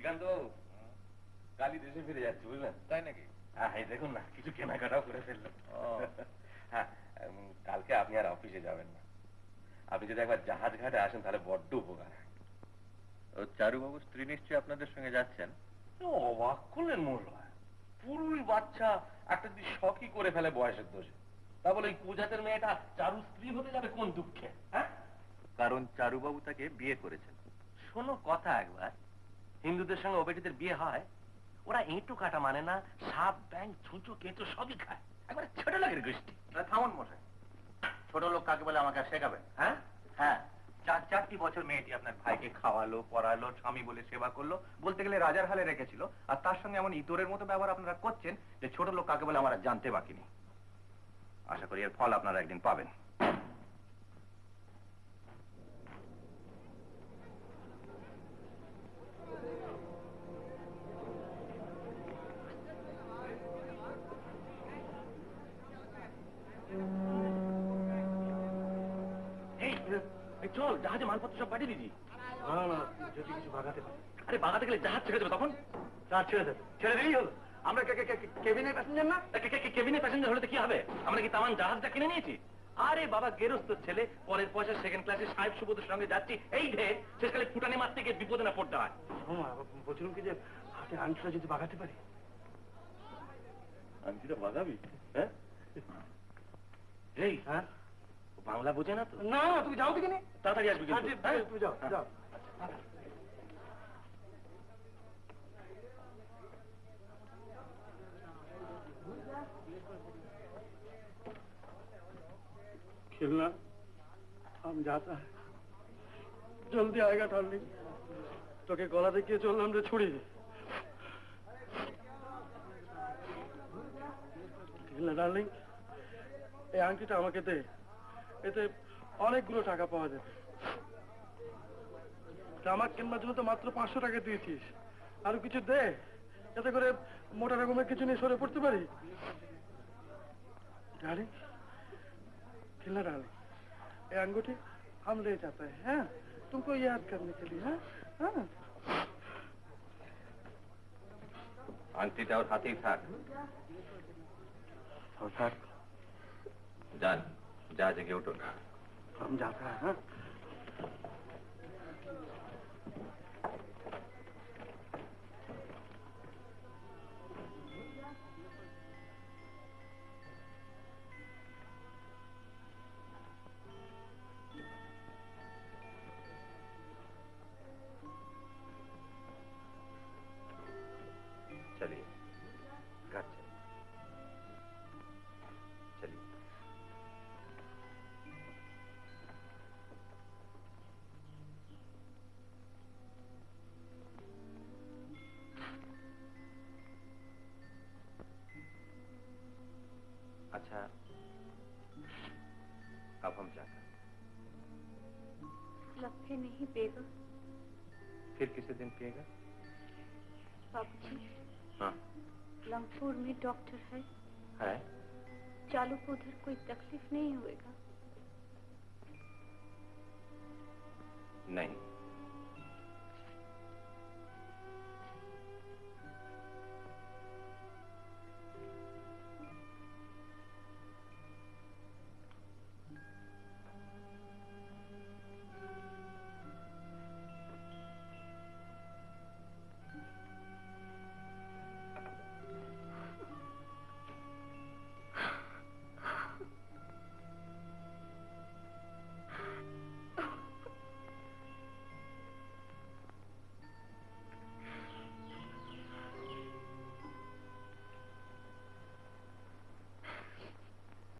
শ্রীকান্ত কালই দেশে ফিরে যাচ্ছে, বুঝলেন? তাই নাকি? হ্যাঁ, এই দেখুন না, কিছু কেনাকাটাও করে ফেললেন। হ্যাঁ, কালকে আপনি আর অফিসে যাবেন না। আপনি যদি একবার জাহাজ ঘাটে আসেন তাহলে বড্ড উপকার হয়। চারুবাবুর স্ত্রী নিশ্চয়ই আপনাদের সঙ্গে যাচ্ছেন? অবাক করলেন মোর ভাই, পুরুষ বাচ্চা একটা যদি শখই করে ফেলে বয়সের দোষে, তা বলে ওই কুজাতের মেয়েটা চারু স্ত্রী হতে যাবে কোন দুঃখে? হ্যাঁ, কারণ চারুবাবু তাকে বিয়ে করেছেন। শোনো কথা একবার, হিন্দুদের সঙ্গে ওবেটিদের বিয়ে হয়, ওরা এঁটো কাটা মানে না, সাপ ব্যাং ছুঁচো কেঁচো সবই খায়, একবার ছোট লোকের গোষ্ঠী। থামুন মশাই, ছোট লোক কাকে বলে আমাকে শেখাবেন? হ্যাঁ হ্যাঁ, 4 বছর মেয়েটি আপনার ভাইকে খাওয়ালো, পড়ালো, স্বামী বলে সেবা করলো, বলতে গেলে রাজার হালে রেখেছিল, আর তার সঙ্গে এমন ইতরের মতো ব্যবহার আপনারা করছেন যে ছোট লোক কাকে বলে আমার জানতে বাকি নেই। আশা করি এর ফল আপনারা একদিন পাবেন। চল, জাহাজে মালপত্র সব পাঠিয়ে দিবি। না না, যদি কিছু বাগাতে পারে। আরে বাগাতে গেলে জাহাজ ছেড়ে দেবে, তখন তার ছেড়ে দেবে, ছেড়ে দিলেই হলো। আমরা কেবিনের প্যাসেঞ্জার না? কেবিনে প্যাসেঞ্জার হলে তো কি হবে? আমরা কি তামান জাহাজটা কিনে নিয়েছি? আরে বাবা, গেরস্ত ছেলে, পরের পয়সা সেকেন্ড ক্লাসে সাহেব সুবোধের সঙ্গে যাচ্ছি, এই ঢের শেষকালে ফুটানি মারতে গিয়ে বিপদে না পড়তে হয়। বলছিলাম কি যে হাতে আংটিটা যদি বাগাতে পারি। আংটিটা বাগাবি? হ্যাঁ, এই হ্যাঁ, বাংলা বোঝে না তো? না তুমি যাও দিকে নেই, তাড়াতাড়ি আসবি কিন্তু। তুমি যাও যাও। खेलना हम जाता है, जल्दी आएगा डार्लिंग। তোকে গলা দেখিয়ে চললাম রে ছুড়ি। খেলনা ডার্লিং, এই আংটিটা আমাকে দে, এতে অনেকগুলো টাকা পাওয়া যাবে। জামা কেনার জন্য তো মাত্র 500 টাকা দিয়েছিস, আরো কিছু দে, যাতে করে মোটা রকমের কিছু নিয়ে সরে পড়তে পারি। डार्लिंग, खिलना डार्लिंग, ये अंगूठी हम ले जाते हैं, हैं? तुमको याद करने के लिए, हाँ? আংটিটা ওর হাতেই থাক। যান, জাহাজে গিয়ে উঠুন। हम जाते हैं, हाँ? चलिए घर चलिए। अच्छा, अब हम जाकर लफ्फे नहीं पिएगा? फिर किसी दिन पिएगा? बाबूजी, हाँ, लंगपुर में डॉक्टर है? है? चालू को उधर कोई तकलीफ नहीं होएगा? नहीं।